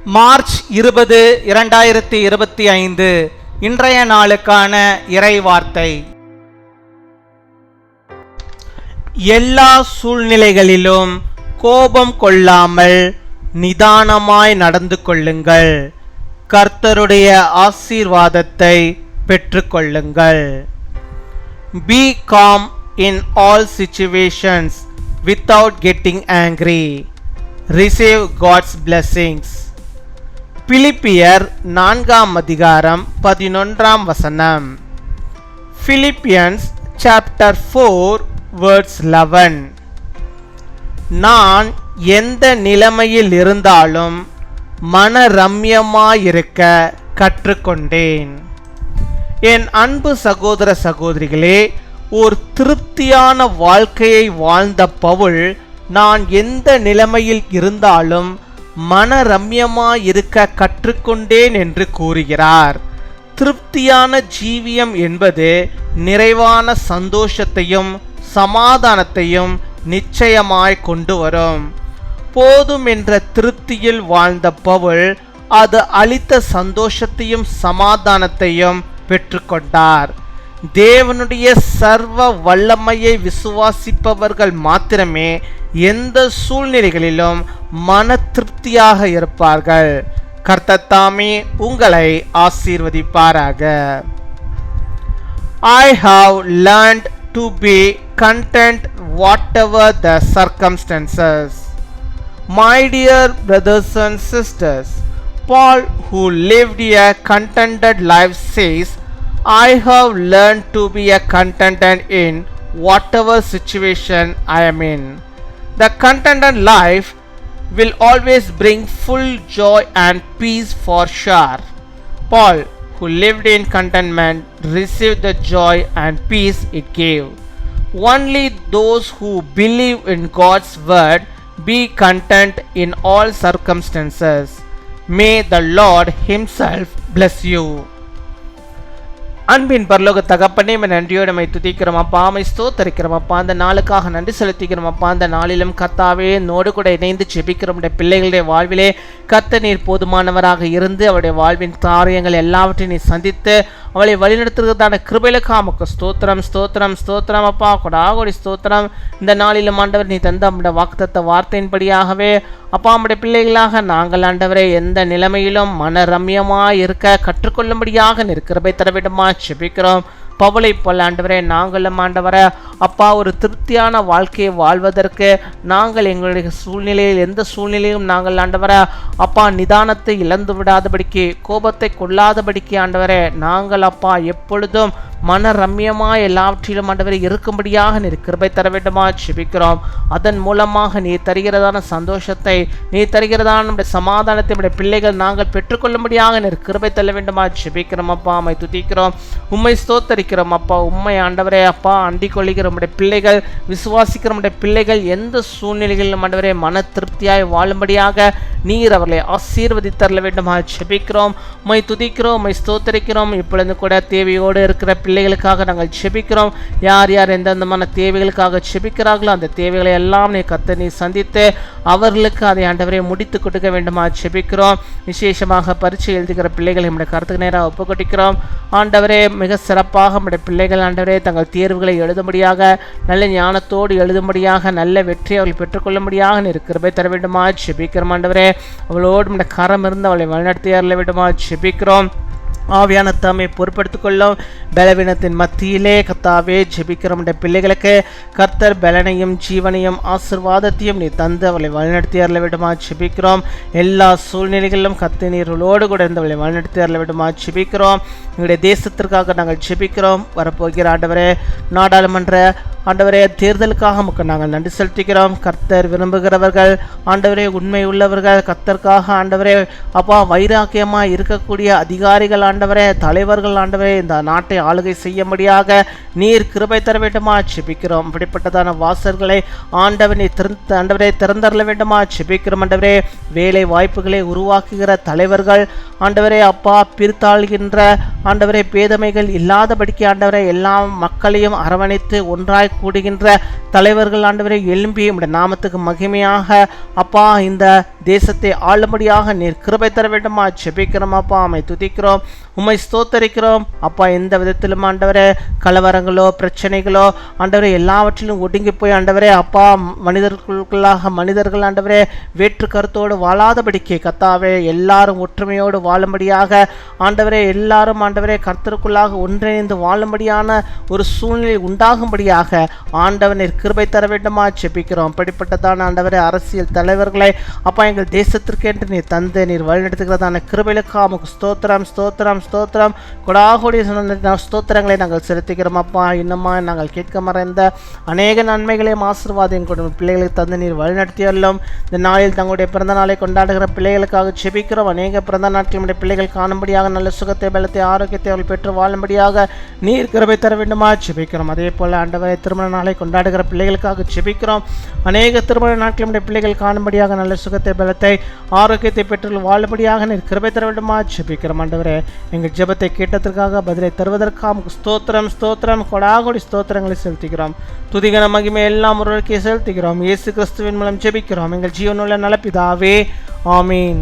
March 20, 2025 இன்றைய நாளுக்கான இறை வார்த்தை. எல்லா சூழ்நிலைகளிலும் கோபம் கொள்ளாமல் நிதானமாய் நடந்து கொள்ளுங்கள். கர்த்தருடைய ஆசீர்வாதத்தை பெற்றுக்கொள்ளுங்கள். Be calm in all situations without getting angry. Receive God's blessings. பிலிப்பியர் 4:11. Philippians chapter 4:11. நான் எந்த நிலைமையில் இருந்தாலும் மனரம்யமாயிருக்க கற்றுக்கொண்டேன். என் அன்பு சகோதர சகோதரிகளே, ஒரு திருப்தியான வாழ்க்கையை வாழ்ந்த பவுல் நான் எந்த நிலைமையில் இருந்தாலும் மனரம்யமாயிருக்க கற்றுக்கொண்டேன் என்று கூறுகிறார். திருப்தியான ஜீவியம் என்பது நிறைவான சந்தோஷத்தையும் சமாதானத்தையும் நிச்சயமாய் கொண்டு வரும். போதும் என்ற திருப்தியில் வாழ்ந்த பவுல் அது அளித்த சந்தோஷத்தையும் சமாதானத்தையும் பெற்றுக்கொண்டார். தேவனுடைய சர்வ வல்லமையை விசுவாசிப்பவர்கள் மாத்திரமே எந்த சூழ்நிலைகளிலும் மன திருப்தியாக இருப்பார்கள். கர்த்தர் தாமே உங்களை ஆசீர்வதிப்பாராக. I have learned to be content whatever the circumstances. My dear brothers and sisters, Paul, who lived a contented life, says, I have learned to be a contented in whatever situation I am in. The contented life will always bring full joy and peace for sure. Paul, who lived in contentment, received the joy and peace it gave. Only those who believe in God's word be content in all circumstances. May the Lord himself bless you. அன்பின் பரலோக தகப்பனே, நன்றியோடு my துதிக்கிறோம் அப்பா, my ஸ்தோத்தரிக்கிறோம் அப்பா. அந்த நாளுக்காக நன்றி செலுத்திக்கிறோம் அப்பா. அந்த நாளிலும் கர்த்தாவே நோடு கூட இணைந்து ஜெபிக்கிறோம். பிள்ளைகளுடைய வாழ்விலே கர்த்தர் நீர் போதுமானவராக இருந்து அவருடைய வாழ்வின் காரியங்கள் எல்லாவற்றையும் நீ சந்தித்து அவளை வழிநடத்துகிறதான கிருபையிலுக்கு உமக்கு ஸ்தோத்திரம் ஸ்தோத்திரம் ஸ்தோத்திரம் அப்பா. கொடாகோடி ஸ்தோத்திரம். இந்த நாளிலும் ஆண்டவர் நீ தந்த நம்முடைய வாக்குத்தத்த வார்த்தையின்படியாகவே அப்பா நம்முடைய பிள்ளைகளாக நாங்கள் ஆண்டவரே எந்த நிலைமையிலும் மனரம்யமாய் இருக்க கற்றுக்கொள்ளும்படியாக நீர் கிருபை தர வேண்டுமா ஜெபிக்கிறோம். பவுலை போல ஆண்டவரே நாங்களும் ஆண்டவரே அப்பா ஒரு திருப்தியான வாழ்க்கையை வாழ்வதற்கு நாங்கள் எங்களுடைய சூழ்நிலையில் எந்த சூழ்நிலையும் நாங்கள் ஆண்டவரே அப்பா நிதானத்தை இழந்து விடாதபடிக்கு கோபத்தை கொள்ளாதபடிக்கு ஆண்டவரே நாங்கள் அப்பா எப்பொழுதும் மனரம்யமாய் எல்லாவற்றிலும் ஆண்டவரை இருக்கும்படியாக நீர் கிருபை தர வேண்டுமா ஜெபிக்கிறோம். அதன் மூலமாக நீ தருகிறதான சந்தோஷத்தை நீ தருகிறதான நம்முடைய சமாதானத்தை நம்முடைய பிள்ளைகள் நாங்கள் பெற்றுக்கொள்ளும்படியாக நீர் கிருபை தர வேண்டுமா ஜெபிக்கிறோம் அப்பா. உம்மை துதிக்கிறோம், உம்மை ஸ்தோத்தரிக்கிறோம் அப்பா. உம்மை ஆண்டவரே அப்பா அண்டிக் கொள்ளுகிற நம்முடைய பிள்ளைகள் விசுவாசிக்கிற நம்முடைய பிள்ளைகள் எந்த சூழ்நிலைகளிலும் ஆண்டவரே மன திருப்தியாய் வாழும்படியாக நீர் அவர்களை ஆசீர்வதித்தரல வேண்டுமா ஜெபிக்கிறோம். உம்மை துதிக்கிறோம், உம்மை ஸ்தோத்தரிக்கிறோம். இப்பொழுது கூட தேவையோடு இருக்கிற பிள்ளைகளுக்காக நாங்கள் ஜெபிக்கிறோம். யார் யார் எந்தெந்தமான தேவைகளுக்காக ஜெபிக்கிறார்களோ அந்த தேவைகளை எல்லாம் நீ கர்த்தர் நீ சந்தித்து அவர்களுக்கு அதை ஆண்டவரை முடித்து கொடுக்க வேண்டுமா ஜெபிக்கிறோம். விசேஷமாக பரீட்சை எழுதுகிற பிள்ளைகளை நம்முடைய கருத்துக்கு நேராக ஒப்புக்கொடுக்கிறோம். ஆண்டவரே மிக சிறப்பாக நம்முடைய பிள்ளைகள் ஆண்டவரே தங்கள் தேர்வுகளை எழுதும்படியாக நல்ல ஞானத்தோடு எழுதும்படியாக நல்ல வெற்றி அவர்கள் பெற்றுக்கொள்ளும்படியாக நீர் கிருபை தர வேண்டுமா ஜெபிக்கிறோம். ஆண்டவரே அவளோடு நம்முடைய கரம் இருந்து அவளை வழிநடத்தி அருள வேண்டுமா ஜெபிக்கிறோம். ஆவியான தாமை பொறுப்படுத்திக் கொள்ளும். பலவீனத்தின் மத்தியிலே கர்த்தாவே ஜெபிக்கிறோம். பிள்ளைகளுக்கு கர்த்தர் பலனையும் ஜீவனையும் ஆசீர்வாதத்தையும் நீ தந்து அவளை வழிநடத்தி அருள வேண்டுமா ஜெபிக்கிறோம். எல்லா சூழ்நிலைகளிலும் கர்த்தர் நீரோடு கூட இருந்து அவளை வழிநடத்தி அருள வேண்டுமா ஜெபிக்கிறோம். எங்களுடைய தேசத்திற்காக நாங்கள் ஜெபிக்கிறோம். வரப்போகிற ஆண்டவரே நாடாளுமன்ற ஆண்டவரே தேர்தலுக்காக நமக்கு நாங்கள் நன்றி செலுத்திக்கிறோம். கர்த்தர் விரும்புகிறவர்கள் ஆண்டவரே உண்மை உள்ளவர்கள் கர்த்தருக்காக ஆண்டவரே அப்பா வைராக்கியமாக இருக்கக்கூடிய அதிகாரிகள் ஆண்டவரே தலைவர்கள் ஆண்டவரே இந்த நாட்டை ஆளுகை செய்யும்படியாக நீர் கிருபை தர வேண்டுமா ஜெபிக்கிறோம். அப்படிப்பட்டதான வாசல்களை ஆண்டவனை ஆண்டவரே திறந்தரல வேண்டுமா ஜெபிக்கிறோம். ஆண்டவரே வேலை வாய்ப்புகளை உருவாக்குகிற தலைவர்கள் ஆண்டவரே அப்பா பிரித்தாள்கின்ற ஆண்டவரே பேதமைகள் இல்லாதபடிக்கு ஆண்டவரே எல்லா மக்களையும் அரவணைத்து ஒன்றாய் கூடுகின்ற தலைவர்கள் ஆண்டவரை எழும்பி உம்முடைய நாமத்துக்கு மகிமையாக அப்பா இந்த தேசத்தை ஆளும்படியாக நீர் கிருபை தர வேண்டுமா ஜெபிக்கிறோம் அப்பா. உம்மை துதிக்கிறோம், உம்மை ஸ்தோத்தரிக்கிறோம் அப்பா. எந்த விதத்திலும் ஆண்டவரே கலவரங்களோ பிரச்சனைகளோ ஆண்டவரே எல்லாவற்றிலும் ஒடுங்கி போய் ஆண்டவரே அப்பா மனிதர்கள் ஆண்டவரே வேற்று கருத்தோடு வாழாதபடிக்கு கத்தாவே எல்லாரும் ஒற்றுமையோடு வாழும்படியாக ஆண்டவரே எல்லாரும் ஆண்டவரே கர்த்தருக்குள்ளாக ஒன்றிணைந்து வாழும்படியான ஒரு சூழ்நிலை உண்டாகும்படியாக ஆண்டவனின் கிருபை தர வேண்டுமா ஜெபிக்கிறோம். அப்படிப்பட்டதான ஆண்டவரே அரசியல் தலைவர்களை அப்பா எங்கள் தேசத்திற்கு என்று நீர் தந்து நீர் வழிநடத்துகிறதான கிருபைகளுக்கு உமக்கு ஸ்தோத்திரம் ஸ்தோத்திரம் ஸ்தோத்திரம் கொடாகோடி ஸ்தோத்திரங்களை நாங்கள் செலுத்துகிறோம் அப்பா. இன்னுமா நாங்கள் கேட்க மறைந்த அநேக நன்மைகளையும் ஆசீர்வாதம் கொண்டு பிள்ளைகளுக்கு தந்து நீர் வழிநடத்தியுள்ளோம். இந்த நாளில் தங்களுடைய பிறந்த நாளை கொண்டாடுகிற பிள்ளைகளுக்காக ஜெபிக்கிறோம். அநேக பிறந்த நாட்களுடைய பிள்ளைகள் காணும்படியாக நல்ல சுகத்தை பலத்தை ஆரோக்கியத்தை அவர்கள் பெற்று வாழும்படியாக நீர் கிருபை தர வேண்டுமா ஜெபிக்கிறோம். அதே போல ஆண்டவரை திருமண நாளை கொண்டாடுகிற பிள்ளைகளுக்காக ஜெபிக்கிறோம். அநேக திருமண நாட்களுடைய பிள்ளைகள் காணும்படியாக நல்ல சுகத்தை பலத்தை ஆரோக்கியத்தை பெற்று வாழும்படியாக நீர் கிருபை தர வேண்டுமா ஜெபிக்கிறோம். ஆண்டவரே எங்கள் ஜெபத்தை கேட்டதற்காக பதிலை தருவதற்காக ஸ்தோத்திரம் ஸ்தோத்திரம் கொடாகோடி ஸ்தோத்திரங்களை செலுத்துகிறோம். துதிகன மகிமை எல்லாம் ஒருவருக்கே செலுத்துகிறோம். இயேசு கிறிஸ்துவின் மூலம் ஜெபிக்கிறோம் எங்கள் ஜீவனுள்ள நலப்பிதாவே, ஆமீன்.